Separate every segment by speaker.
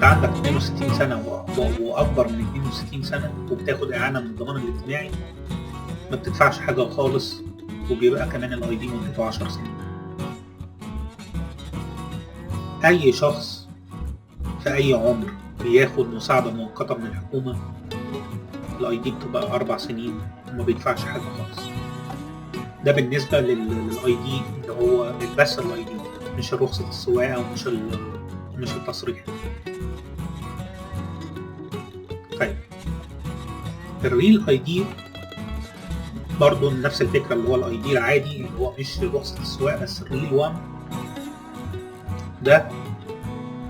Speaker 1: انت عندك 62 سنه واكبر من 62 سنه وبتاخد اعانه من الضمان الاجتماعي ما بتدفعش حاجه خالص، وبيبقى كمان الاي دي مدته 10 سنين. اي شخص في اي عمر بياخد مساعده مؤقته من الحكومه الاي دي بتبقى 4 سنين وما بيدفعش حاجه خالص. ده بالنسبه للاي دي اللي هو بس الاي دي، مش رخصه السواقه ومش التصريح. طيب الريل اي دي برضه نفس الفكره، اللي هو الاي دي العادي اللي هو مش رخصه السواقه بس الريل 1 ده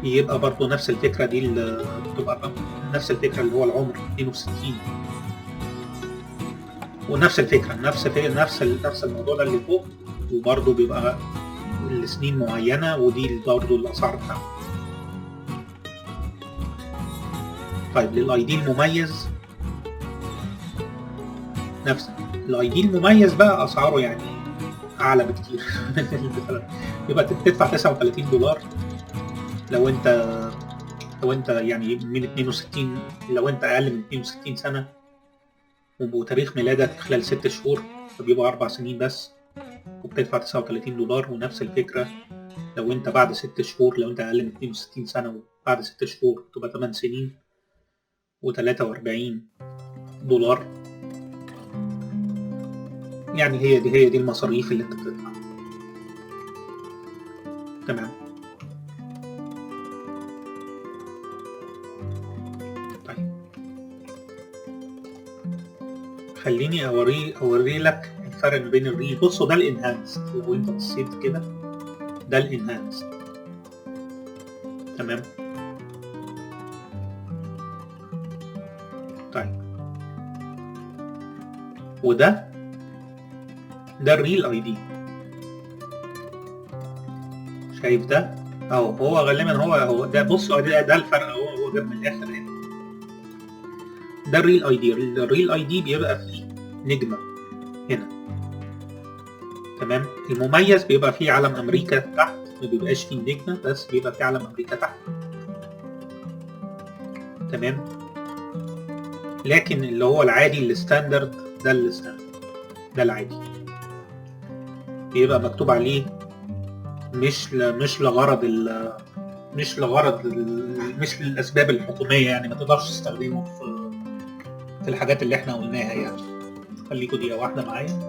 Speaker 1: يبقى برضه نفس الفكره دي، اللي بتبقى نفس الفكره اللي هو العمر 62 ونفس الفكره نفس الموضوع ده اللي فوق، وبرضه بيبقى لسنين معينه، ودي برضه الاسعار بتاعته. طيب للاي دي المميز نفس الاي دي المميز بقى اسعاره يعني اعلى بكتير يبقى تدفع $39 لو انت يعني من 62، لو انت اقل من 62 سنه وتاريخ ميلادك خلال 6 شهور فبيبقى 4 سنين بس وبتدفع $39. ونفس الفكره لو انت بعد 6 شهور، لو انت اقل من 62 سنه وبعد 6 شهور تبقى 8 سنين و$43. يعني هي دي المصاريف اللي انت بتدفعها. تمام. طيب خليني اوري لك الفرق ما بين الريل. بصوا ده الانهانسد، لو انت بصيت كده ده الانهانسد. تمام. طيب وده الريل اي دي. شايف ده اهو، هو غالبا هو ده. بص ده الفرق، هو جاب من الاخر هنا. ده الريل اي دي. الريل اي دي بيبقى فيه نجمه هنا. تمام. المميز بيبقى فيه علم امريكا تحت، ما بيبقاش فيه نجمه بس بيبقى فيه علم امريكا تحت. تمام. لكن اللي هو العادي الستاندرد ده العادي بيبقى مكتوب عليه مش للاسباب الحكوميه، يعني ما تقدرش تستخدمه في الحاجات اللي احنا قلناها. يعني خليكوا دقيقه واحده معايا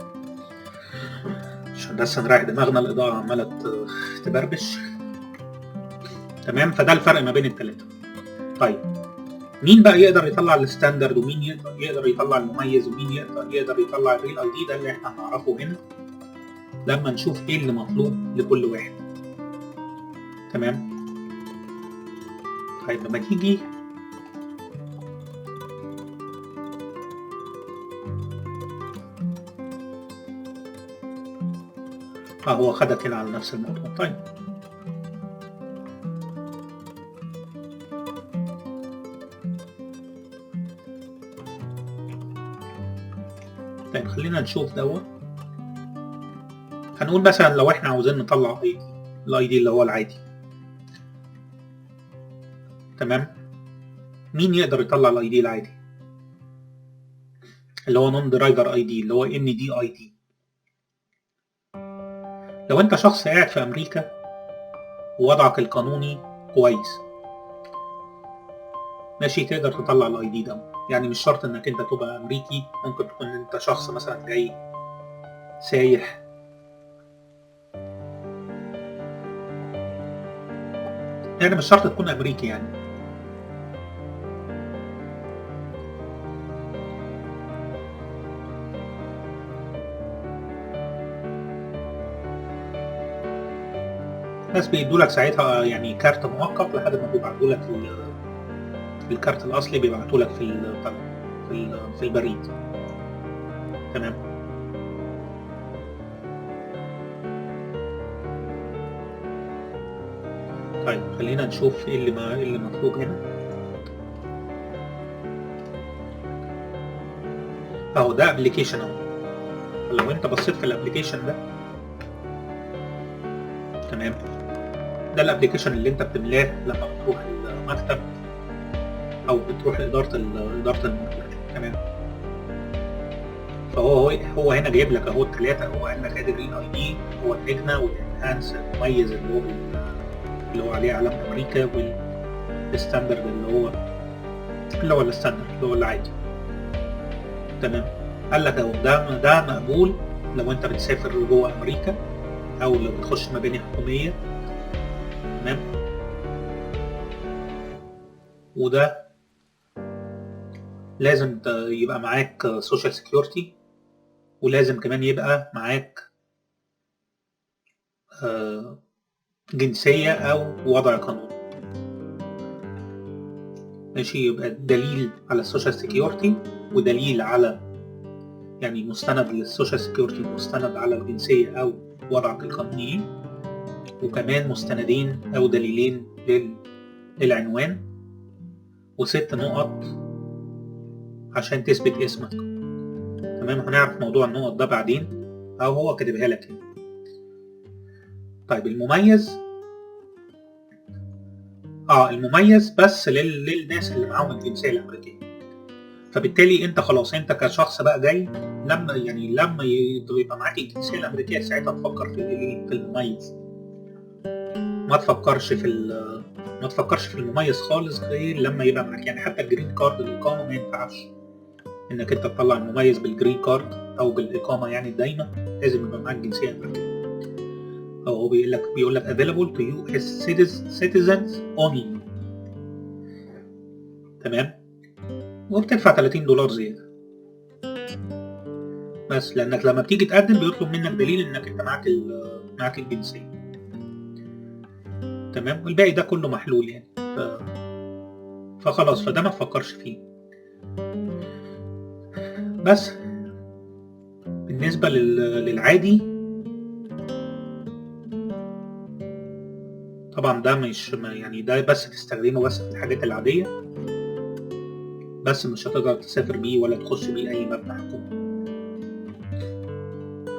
Speaker 1: عشان بس نريح دماغنا، الاضاءه عماله تبربش. تمام. فده الفرق ما بين الثلاثه. طيب مين بقى يقدر يطلع الستاندرد، ومين يقدر يطلع المميز، ومين يقدر يطلع الريل اي دي؟ ده اللي احنا هنعرفه هنا لما نشوف ايه اللي مطلوب لكل واحد. تمام. طيب لما تيجي هو خدك هنا على نفس الموضوع. طيب خلينا نشوف دوت. هنقول مثلا لو احنا عاوزين نطلع الاي دي اللي هو العادي. تمام. مين يقدر يطلع الاي دي العادي اللي هو نون درايفر اي دي، اللي هو ان دي اي دي؟ لو انت شخص قاعد في امريكا ووضعك القانوني كويس ماشي، تقدر تطلع الاي دي ده. يعني مش شرط انك انت تبقى امريكي، ممكن تكون انت شخص مثلا جاي سايح، يعني مش شرط تكون امريكي يعني. ناس بيدولك ساعتها يعني كارت مؤقت لحد ما بيبعتولك الكارت الاصلي، بيبعتولك في البريد. تمام. طيب خلينا نشوف ايه اللي مطلوب هنا. اهو ده ابلكيشن اهو. لو انت بصيت في الابلكيشن ده، تمام، ده الابلكيشن اللي انت بتملاه لما بتروح المكتب او بتروح لاداره المتجر. تمام. فهو هنا جايب لك اهو الثلاثه، هو قال لك ادي الريل اي دي، هو اللجنه والانهانس المميز اللي هو عليه علم امريكا، والستاندرد اللي هو الستاندرد اللي هو العادي. تمام. قال لك اهو ده مقبول لو انت بتسافر جوه امريكا او لو بتخش مباني حكوميه. تمام. وده لازم يبقى معاك سوشيال سيكيورتي، ولازم كمان يبقى معاك جنسية أو وضع قانوني. ماشي. يبقى دليل على السوشيال سيكيورتي، ودليل على يعني مستند للسوشيال سيكيورتي، مستند على الجنسية أو وضعك القانوني، وكمان مستندين أو دليلين للعنوان، و6 نقط عشان تثبت اسمك. تمام. هنعرف موضوع النقط ده بعدين، أو هو كاتبها لك هنا. طيب المميز المميز بس للناس اللي معاهم الجنسيه الامريكيه. فبالتالي انت خلاص، انت كشخص بقى جاي، لما يبقى معاك الجنسيه الامريكيه، ساعتها تفكر في المميز. ما تفكرش في المميز خالص غير لما يبقى معاك، يعني حتى الجرين كارد الاقامه ما ينفعش انك انت تطلع المميز بالجرين كارد او بالاقامه، يعني دايما لازم يبقى معاك جنسيه امريكيه. هو بيقول لك available to US citizens only. تمام. وبتدفع $30 زيادة بس، لأنك لما بتيجي تقدم بيطلب منك دليل إنك أنت معاك الجنسية. تمام. والباقي ده كله محلول يعني. فخلاص، فده ما تفكرش فيه. بس بالنسبة للعادي طبعا ده مش يعني، ده بس تستخدمه بس في الحاجات العادية، بس مش هتقدر تسافر بيه ولا تخش بيه أي مبنى حكومي.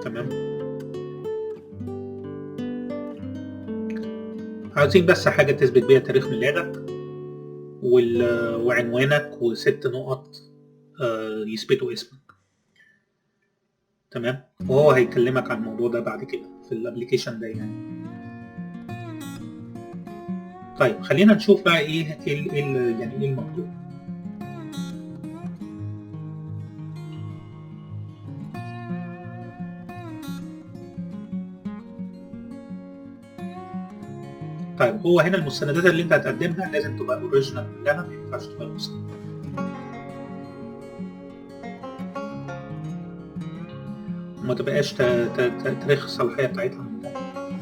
Speaker 1: تمام. عايزين بس حاجة تثبت بيها تاريخ ميلادك وعنوانك، و6 نقط يثبتوا اسمك. تمام. وهو هيكلمك عن الموضوع ده بعد كده في الابليكيشن ده يعني. طيب خلينا نشوف بقى ايه المطلوب. طيب هو هنا المستندات اللي انت هتقدمها لازم تبقى اوريجينال كلها، ما ينفعش تبقى مستند، وما تبقاش تاريخ الصلاحيه بتاعتها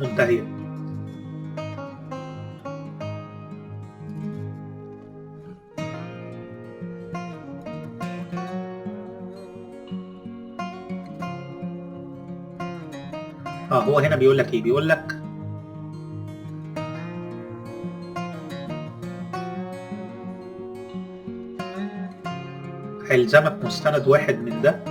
Speaker 1: منتهيه. هو هنا بيقول لك ايه؟ بيقول لك هيلزمك مستند واحد من ده،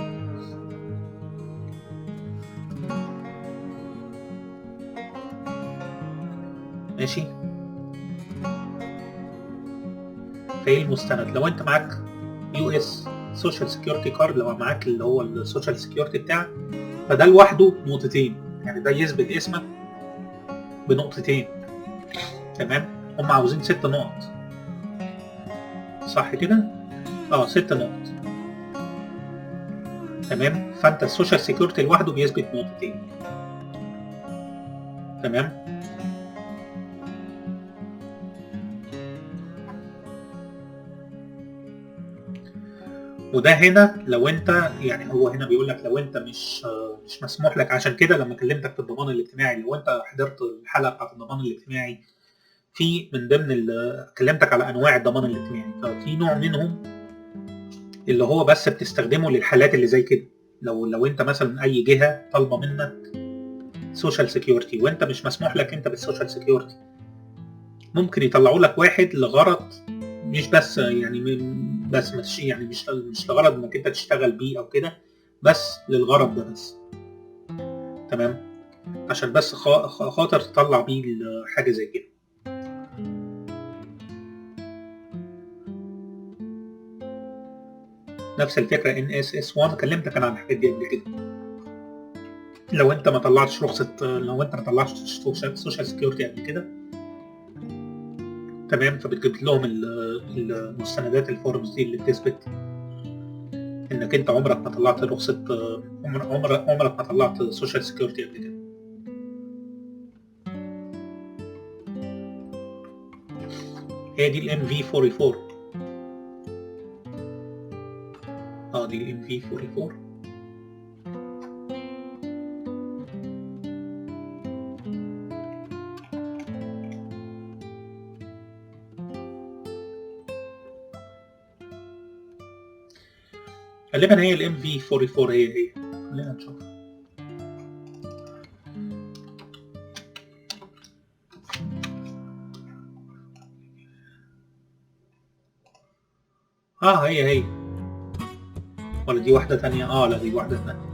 Speaker 1: ماشي. فايه المستند؟ لو انت معاك US سوشيال سيكيورتي كارد، لو معاك اللي هو السوشيال سيكيورتي بتاعك، فده لوحده نقطتين، يعني ده يثبت اسمك بنقطتين. تمام. هم عاوزين 6 نقط، صح كده؟ 6 نقط. تمام. فانت السوشيال سيكيورتي لوحده بيثبت نقطتين. تمام. وده هنا لو انت يعني، هو هنا بيقول لك لو انت مش مسموح لك، عشان كده لما كلمتك في الضمان الاجتماعي، لو انت حضرت الحلقه بتاعت الضمان الاجتماعي، في من ضمن كلمتك على انواع الضمان الاجتماعي، ففي نوع منهم اللي هو بس بتستخدمه للحالات اللي زي كده. لو انت مثلا اي جهه طالبه منك سوشيال سيكيورتي وانت مش مسموح لك انت بالسوشيال سيكيورتي، ممكن يطلعوا لك واحد لغرض مش بس يعني بس مش يعني مش لغرض انك انت تشتغل بيه او كده، بس للغرض ده بس. تمام. عشان بس خاطر تطلع بيه حاجه زي كده. نفس الفكره NSS1 كلمتك انا عن الحاجات دي قبل كده. لو انت ما طلعتش رخصه، لو انت ما طلعتش سوشيال سكيورتي قبل كده، تمام، فبتجيب لهم المستندات الفورمز دي اللي بتثبت انك انت عمرك ما طلعت رخصه، عمرك ما طلعت سوشيال سكيورتي قبل كده. هي دي الام في 44. دي الام في 44. غالبا هي الام في 44 هي خلينا نشوف. هي ولا دي واحدة تانية؟ لا دي واحدة تانية.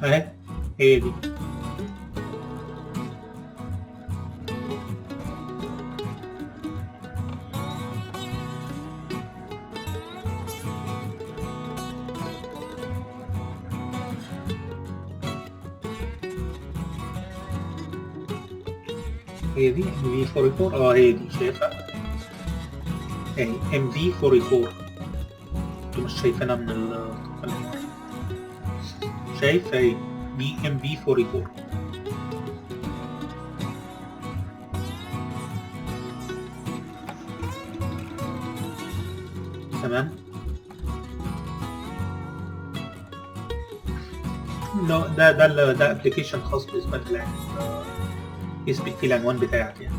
Speaker 1: اهي هي دي. هي دي ام في 44. هي دي، شايفها؟ اهي ام في 44. انتوا مش شايفينها من الكلام؟ شايف؟ اهي دي ام في 44. تمام. ده ابلكيشن خاص بالنسبه لك، يثبت فيه العنوان بتاعك يعني.